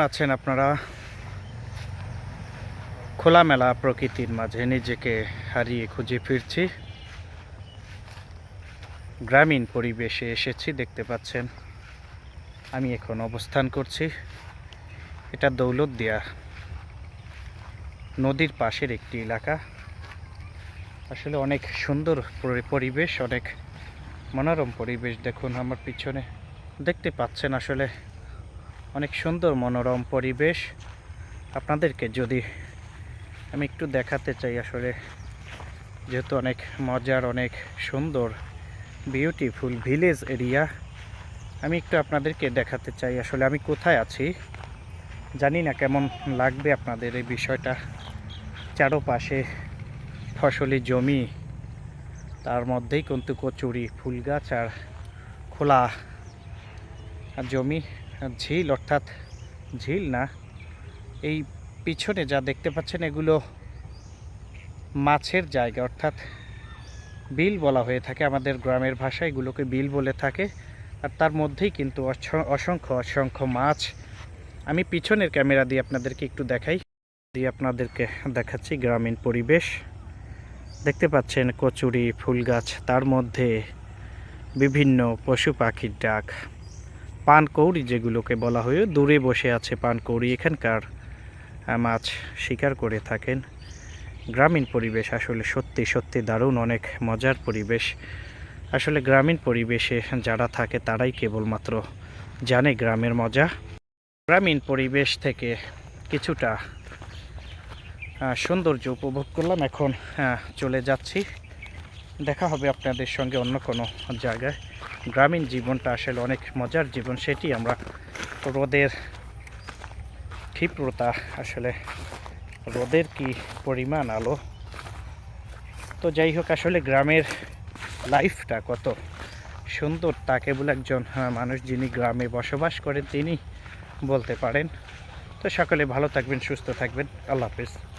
আছেন আপনারা? খোলামেলা প্রকৃতির মাঝে নিজেকে হারিয়ে খুঁজে ফিরছি। গ্রামীণ পরিবেশে এসেছি, দেখতে পাচ্ছেন আমি এখন অবস্থান করছি। এটা দৌলতদিয়া নদীর পাশের একটি এলাকা। আসলে অনেক সুন্দর পরিবেশ, অনেক মনোরম পরিবেশ। দেখুন আমার পিছনে দেখতে পাচ্ছেন, আসলে অনেক সুন্দর মনোরম পরিবেশ। আপনাদেরকে যদি আমি একটু দেখাতে চাই, আসলে যেহেতু অনেক মজার, অনেক সুন্দর বিউটিফুল ভিলেজ এরিয়া, আমি একটু আপনাদেরকে দেখাতে চাই আসলে আমি কোথায় আছি। জানি না কেমন লাগবে আপনাদের এই বিষয়টা। চারপাশে ফসলি জমি, তার মধ্যেই কিন্তু কচুরি, ফুল গাছ আর খোলা জমি, ঝিল, অর্থাৎ ঝিল না, এই পিছনে যা দেখতে পাচ্ছেন এগুলো মাছের জায়গা, অর্থাৎ বিল বলা হয়ে থাকে আমাদের গ্রামের ভাষায়, এগুলোকে বিল বলে থাকে। আর তার মধ্যেই কিন্তু অসংখ্য অসংখ্য মাছ। আমি পিছনের ক্যামেরা দিয়ে আপনাদেরকে একটু আপনাদেরকে দেখাচ্ছি গ্রামীণ পরিবেশ। দেখতে পাচ্ছেন কচুরি, ফুল গাছ, তার মধ্যে বিভিন্ন পশু পাখির ডাক, পানকৌড়ি যেগুলোকে বলা হয়, দূরে বসে আছে পানকৌড়ি, এখানকার মাছ শিকার করে থাকেন। গ্রামীণ পরিবেশ আসলে সত্যি সত্যি দারুণ, অনেক মজার পরিবেশ। আসলে গ্রামীণ পরিবেশে যারা থাকে তারাই কেবলমাত্র জানে গ্রামের মজা। গ্রামীণ পরিবেশ থেকে কিছুটা সৌন্দর্য উপভোগ করলাম, এখন চলে যাচ্ছি। দেখা হবে আপনাদের সঙ্গে অন্য কোনো জায়গায়। গ্রামীণ জীবনটা আসলে অনেক মজার জীবন, সেটি আমরা রোদের ক্ষিপ্রতা, আসলে রোদের কি পরিমাণ আলো, তো যাই হোক, আসলে গ্রামের লাইফটা কত সুন্দর তা কেবল একজন মানুষ যিনি গ্রামে বসবাস করেন তিনি বলতে পারেন। তো সকলে ভালো থাকবেন, সুস্থ থাকবেন। আল্লাহ হাফেজ।